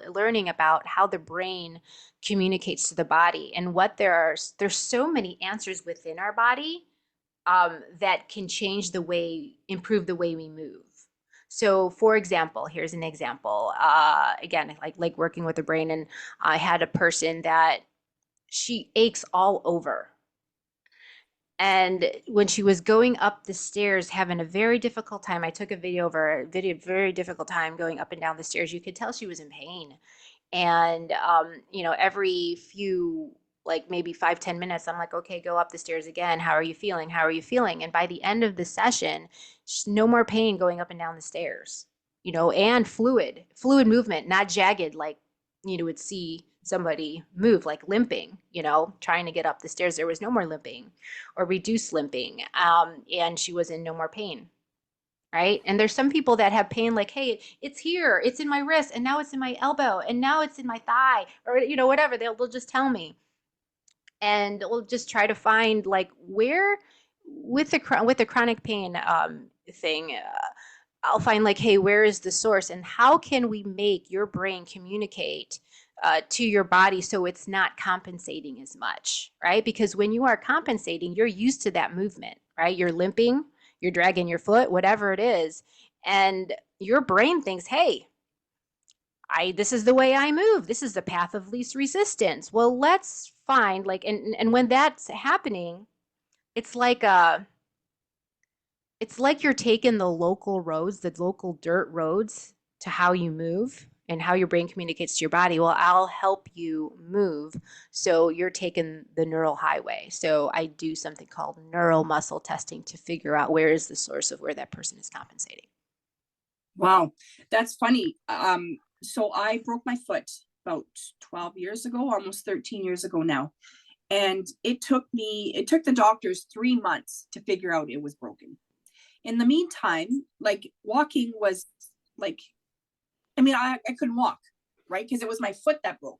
learning about how the brain communicates to the body, and there's so many answers within our body that can improve the way we move. So, for example, here's an example. Again, like working with the brain, and I had a person that she aches all over. And when she was going up the stairs, having a very difficult time, I took a video of her, very difficult time going up and down the stairs. You could tell she was in pain. And, every few, like maybe 5, 10 minutes, I'm like, okay, go up the stairs again. How are you feeling? How are you feeling? And by the end of the session, no more pain going up and down the stairs, and fluid movement, not jagged, like, would see somebody move like limping, trying to get up the stairs. There was no more limping or reduced limping. And she was in no more pain. Right. And there's some people that have pain like, hey, it's here, it's in my wrist, and now it's in my elbow, and now it's in my thigh, or, whatever. They'll just tell me. And we'll just try to find like where with the chronic pain thing. I'll find like, hey, where is the source, and how can we make your brain communicate to your body so it's not compensating as much, right? Because when you are compensating, you're used to that movement, right? You're limping, you're dragging your foot, whatever it is, and your brain thinks, hey, this is the way I move. This is the path of least resistance. Well, let's find like, and when that's happening, it's like a it's like you're taking the local roads, the local dirt roads, to how you move and how your brain communicates to your body. Well, I'll help you move. So you're taking the neural highway. So I do something called neural muscle testing to figure out where is the source of where that person is compensating. Wow, that's funny. So I broke my foot about 12 years ago, almost 13 years ago now. And it took the doctors 3 months to figure out it was broken. In the meantime, like, walking was like, I mean, I couldn't walk, right? Because it was my foot that broke.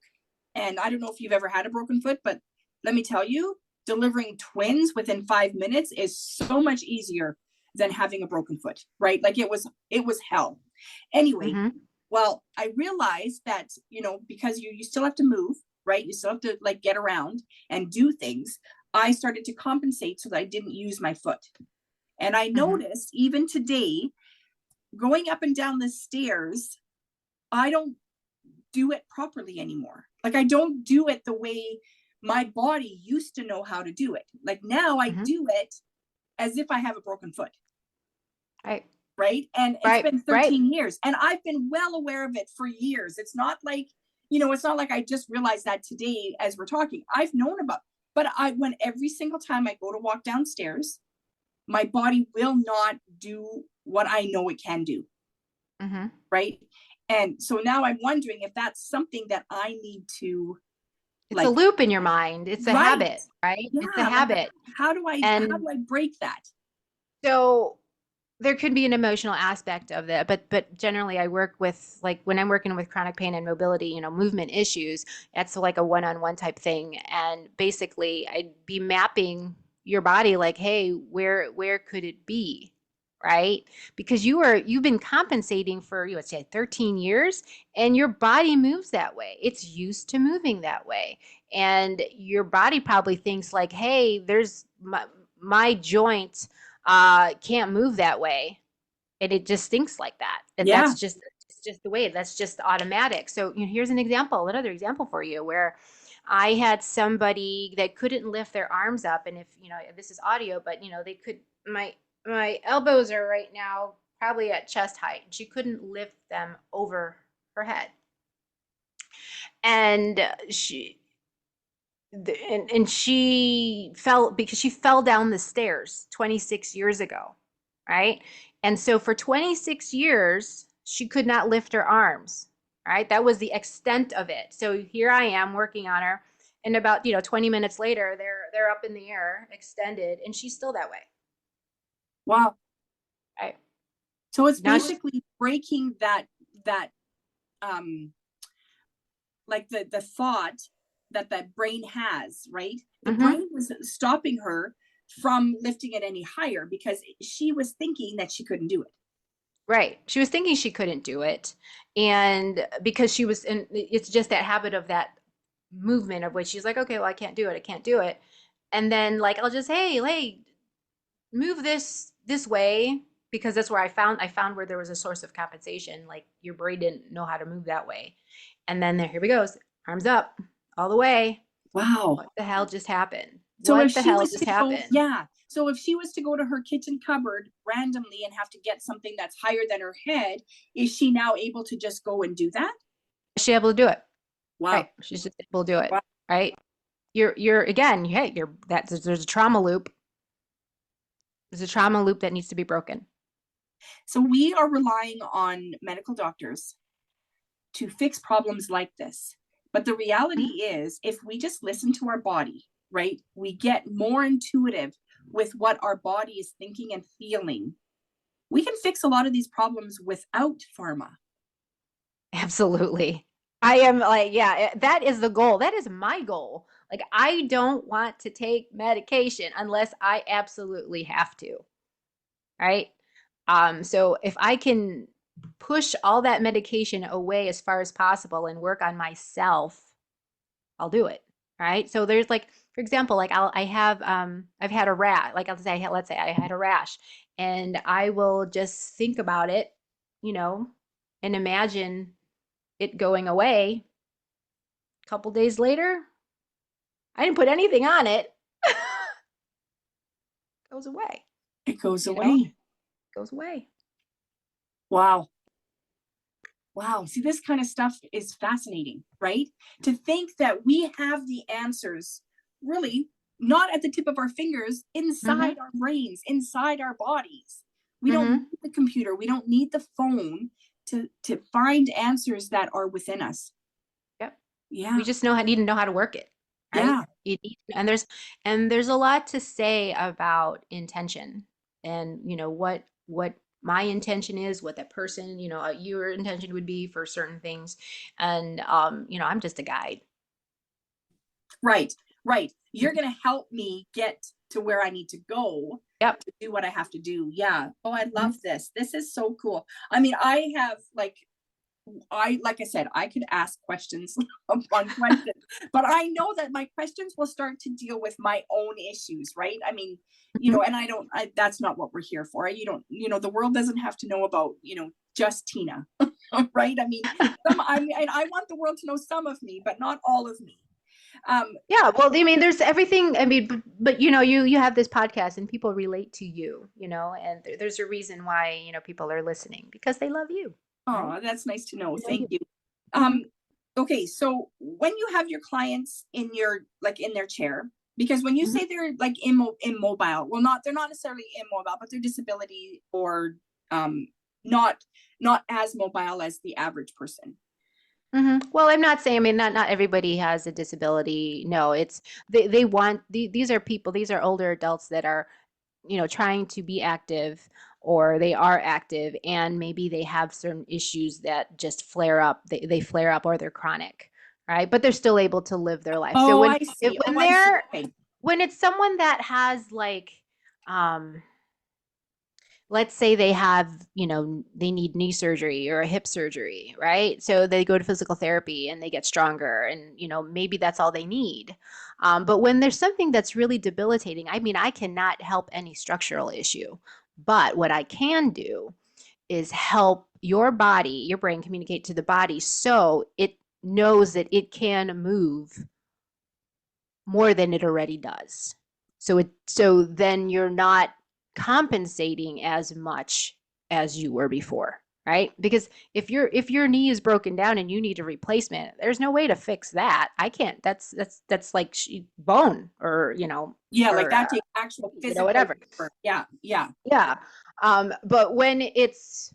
And I don't know if you've ever had a broken foot, but let me tell you, delivering twins within 5 minutes is so much easier than having a broken foot, right? Like it was hell. Anyway, well, I realized that, because you still have to move, right? You still have to like get around and do things. I started to compensate so that I didn't use my foot. And I noticed even today, going up and down the stairs, I don't do it properly anymore. Like I don't do it the way my body used to know how to do it. Like now I do it as if I have a broken foot. Right. And it's been 13 years and I've been well aware of it for years. It's not like, it's not like I just realized that today as we're talking. I've known about, but when every single time I go to walk downstairs, my body will not do what I know it can do. Right. And so now I'm wondering if that's something that I need to. It's a loop in your mind. It's a habit, right? Yeah, it's a habit. Like, how do I break that? So there could be an emotional aspect of that, but generally I work with, like when I'm working with chronic pain and mobility, movement issues, that's like a one-on-one type thing. And basically I'd be mapping your body like, hey, where could it be? Right? Because you've been compensating for, let's say 13 years and your body moves that way. It's used to moving that way. And your body probably thinks like, hey, there's my joint can't move that way. And it just thinks like that. And that's just the way, that's just automatic. So here's another example for you where I had somebody that couldn't lift their arms up. And if, this is audio, but they could, my elbows are right now probably at chest height. She couldn't lift them over her head. And she fell because she fell down the stairs 26 years ago, right? And so for 26 years, she could not lift her arms, right? That was the extent of it. So here I am working on her, and about 20 minutes later, they're up in the air, extended, and she's still that way. Wow. Right. So it's basically breaking that like the thought that brain has, right? The brain was stopping her from lifting it any higher because she was thinking that she couldn't do it. Right. She was thinking she couldn't do it. And because she was it's just that habit of that movement of which she's like, okay, well, I can't do it. And then like, I'll just, hey, move this way, because that's where I found where there was a source of compensation. Like your brain didn't know how to move that way. And then here we go, arms up all the way. Wow. What the hell just happened? So what the hell just happened? So if she was to go to her kitchen cupboard randomly and have to get something that's higher than her head, is she now able to just go and do that? Is she able to do it? Wow. Right. She's just able to do it. Wow. Right. You're again, hey, there's a trauma loop. There's a trauma loop that needs to be broken. So we are relying on medical doctors to fix problems like this. But the reality is, if we just listen to our body, right, we get more intuitive with what our body is thinking and feeling. We can fix a lot of these problems without pharma. Absolutely. I am like, that is the goal. That is my goal. Like, I don't want to take medication unless I absolutely have to. Right. So if I can push all that medication away as far as possible and work on myself, I'll do it. Right. So there's like, for example, like I've had a rash, like let's say I had a rash, and I will just think about it, and imagine it going away. A couple days later, I didn't put anything on it. It goes away. It goes away. Goes away. Wow. See, this kind of stuff is fascinating, right? To think that we have the answers really not at the tip of our fingers, inside our brains, inside our bodies. We don't need the computer. We don't need the phone to find answers that are within us. Yep. Yeah. We just need to know how to work it. Right? Yeah. And there's a lot to say about intention, and what my intention is, what that person, your intention would be for certain things. And I'm just a guide. Right. you're going to help me get to where I need to go Yep. to do what I have to do. Yeah. Oh, I Mhm. love this. This is so cool. I mean, I have like I said, I could ask questions upon questions, but I know that my questions will start to deal with my own issues, right? I mean, Mhm. and that's not what we're here for. You don't, the world doesn't have to know about, just Tina, right? I mean, I want the world to know some of me, but not all of me. Yeah, well, I mean, there's everything. I mean, but you have this podcast and people relate to you, and there's a reason why, people are listening because they love you, right? Oh, that's nice to know. They know Thank you. you. Mhm. Okay, so when you have your clients in their chair, because when you Mhm. say they're like immobile, well, they're not necessarily immobile, but they're disability or um not not as mobile as the average person. Well, I'm not saying, I mean, not everybody has a disability. No, it's they want these are people, these are older adults that are, trying to be active or they are active and maybe they have certain issues that just flare up. They flare up or they're chronic, right? But they're still able to live their life. So Oh, when I if, see. when Oh, I see. they're Okay. when it's someone that has like um let's say they have, they need knee surgery or a hip surgery, right? So they go to physical therapy and they get stronger and, maybe that's all they need. But when there's something that's really debilitating, I mean, I cannot help any structural issue, but what I can do is help your body, your brain communicate to the body so it knows that it can move more than it already does. So then you're not compensating as much as you were before, right? Because if your knee is broken down and you need a replacement, there's no way to fix that. I can't. That's like bone or Yeah, like or that takes actual physical whatever. effort. Yeah, yeah. Yeah. But when it's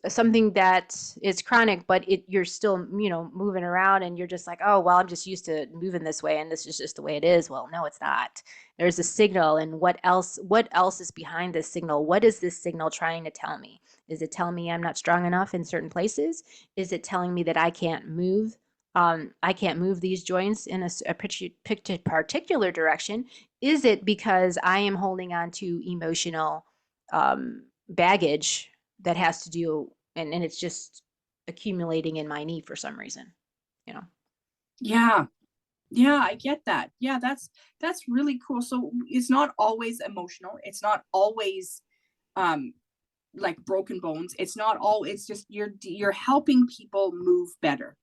something that is chronic, but you're still, moving around and you're just like, oh, well, I'm just used to moving this way and this is just the way it is. Well, no, it's not. There's a signal, and what else is behind this signal? What is this signal trying to tell me? Is it telling me I'm not strong enough in certain places? Is it telling me that I can't move? I can't move these joints in a particular direction. Is it because I am holding on to emotional baggage that has to do, and it's just accumulating in my knee for some reason, you know. Yeah. Yeah, I get that. Yeah, that's really cool. So it's not always emotional. It's not always um like broken bones. It's just you're helping people move better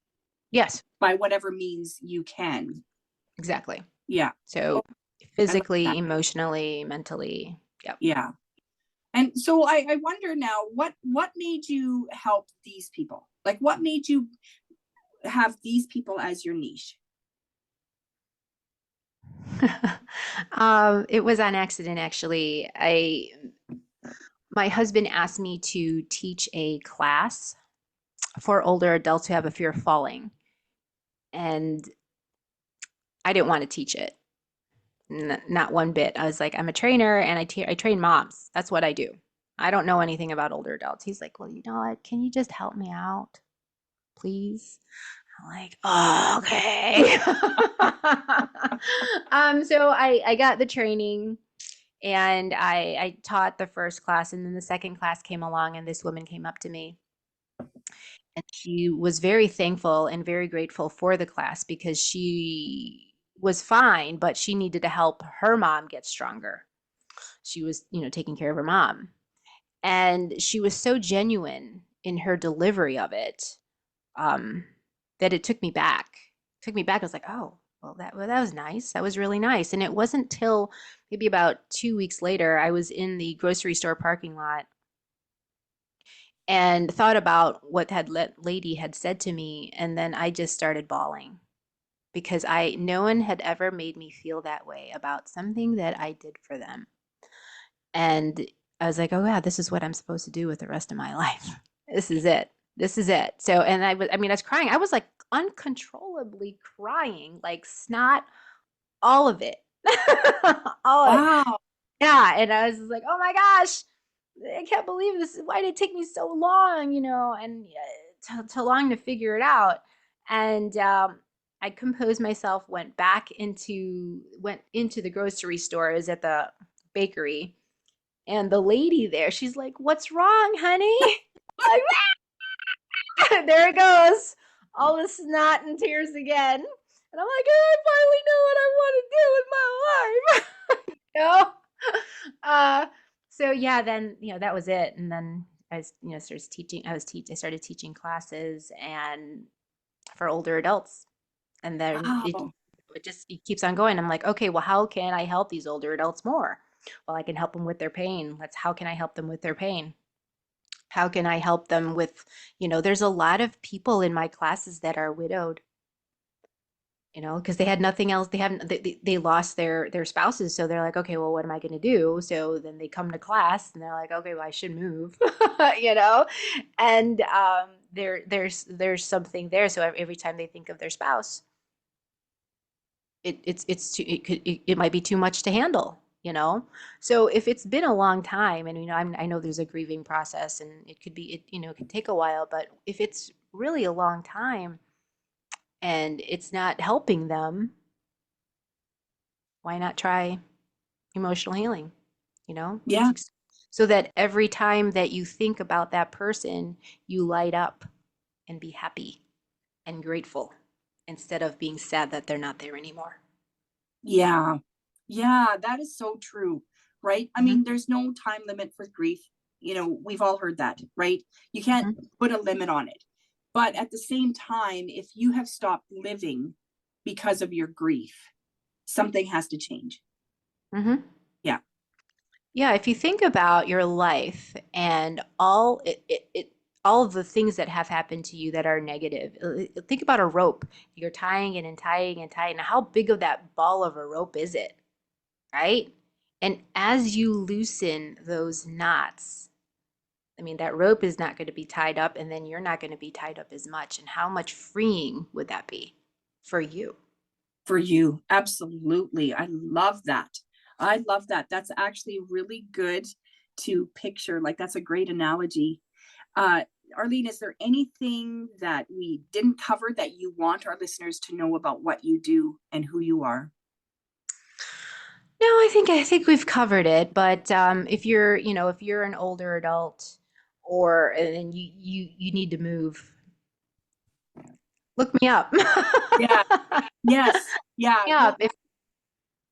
Yes, by whatever means you can. exactly. Yeah. So Oh, I love physically, that. emotionally, mentally. Yep. Yeah. And so I wonder now, what made you help these people? Like what made you have these people as your niche? It was on accident, actually. My husband asked me to teach a class for older adults who have a fear of falling, and I didn't want to teach it. Not one bit. I was like, I'm a trainer and I train moms. That's what I do. I don't know anything about older adults. He's like, well, you know what? Can you just help me out, please? I'm like, oh, okay. So I got the training and I taught the first class, and then the second class came along and this woman came up to me and she was very thankful and very grateful for the class because she was fine, but she needed to help her mom get stronger. She was, taking care of her mom. And she was so genuine in her delivery of it, um, that it took me back. Took me back. I was like, oh, well, that was nice. That was really nice. And it wasn't till maybe about 2 weeks later, I was in the grocery store parking lot and thought about what that lady had said to me, and then I just started bawling because I no one had ever made me feel that way about something that I did for them. And I was like, oh yeah, this is what I'm supposed to do with the rest of my life. This is it. This is it. So, and I was crying. I was like uncontrollably crying, like snot, all of it. All of it. Wow. Yeah. And I was like, oh my gosh, I can't believe this. Why did it take me so long, and too long to figure it out. And I composed myself, went into the grocery store. I was at the bakery, and the lady there, she's like, "What's wrong, honey?" Like, there it goes. All the snot and tears again. And I'm like, I finally know what I want to do with my life. So yeah, then, that was it. And then I was, started teaching. I started teaching classes and for older adults. And then Wow. it keeps on going. I'm like, okay, well, how can I help these older adults more? Well, I can help them with their pain. How can I help them with their pain? How can I help them with, there's a lot of people in my classes that are widowed, because they had nothing else. They lost their spouses. So they're like, okay, well, what am I going to do? So then they come to class and they're like, okay, well, I should move, and there's something there. So every time they think of their spouse, it might be too much to handle. So if it's been a long time, and I know there's a grieving process, and it could take a while, but if it's really a long time and it's not helping them, why not try emotional healing? Yeah. So that every time that you think about that person, you light up and be happy and grateful instead of being sad that they're not there anymore. Yeah. Yeah, that is so true, right? I mean, there's no time limit for grief. We've all heard that, right? You can't put a limit on it. But at the same time, if you have stopped living because of your grief, something has to change. Mm-hmm. Yeah. Yeah, if you think about your life and all of the things that have happened to you that are negative, think about a rope. You're tying it and tying and tying. Now, how big of that ball of a rope is it? Right? And as you loosen those knots, that rope is not going to be tied up, and then you're not going to be tied up as much. And how much freeing would that be for you? For you. Absolutely. I love that. That's actually really good to picture. Like, that's a great analogy. Arlene, is there anything that we didn't cover that you want our listeners to know about what you do and who you are? No, I think we've covered it. But if you're an older adult, and you need to move, look me up. Yeah. Yes. Yeah. Yeah.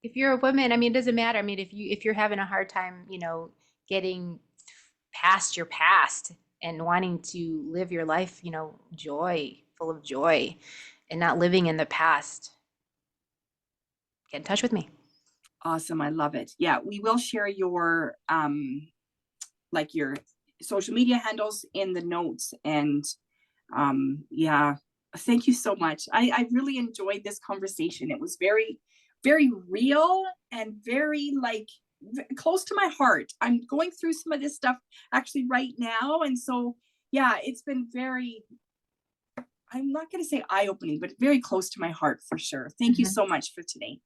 If you're a woman, it doesn't matter. If you're having a hard time, getting past your past and wanting to live your life, full of joy, and not living in the past, get in touch with me. Awesome. I love it. Yeah, we will share your your social media handles in the notes. And yeah, thank you so much. I really enjoyed this conversation. It was very, very real and very close to my heart. I'm going through some of this stuff actually right now. And so, yeah, it's been very, I'm not going to say eye-opening, but very close to my heart for sure. Thank you so much for today.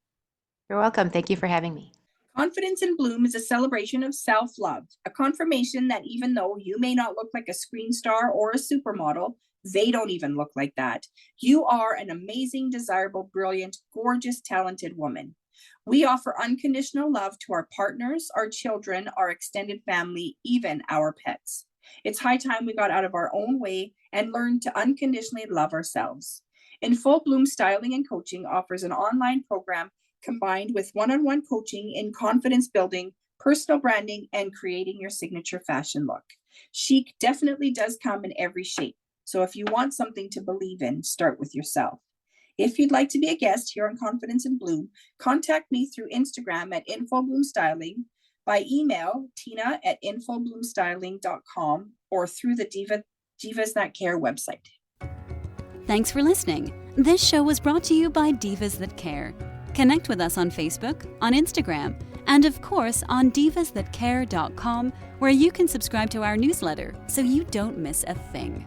You're welcome. Thank you for having me. Confidence in Bloom is a celebration of self-love, a confirmation that even though you may not look like a screen star or a supermodel, they don't even look like that. You are an amazing, desirable, brilliant, gorgeous, talented woman. We offer unconditional love to our partners, our children, our extended family, even our pets. It's high time we got out of our own way and learned to unconditionally love ourselves. In Full Bloom Styling and Coaching offers an online program combined with one-on-one coaching in confidence building, personal branding, and creating your signature fashion look. Chic definitely does come in every shape. So if you want something to believe in, start with yourself. If you'd like to be a guest here on Confidence in Bloom, contact me through Instagram at infobloomstyling, by email, tina@infobloomstyling.com, or through the Divas That Care website. Thanks for listening. This show was brought to you by Divas That Care. Connect with us on Facebook, on Instagram, and of course on divasthatcare.com, where you can subscribe to our newsletter so you don't miss a thing.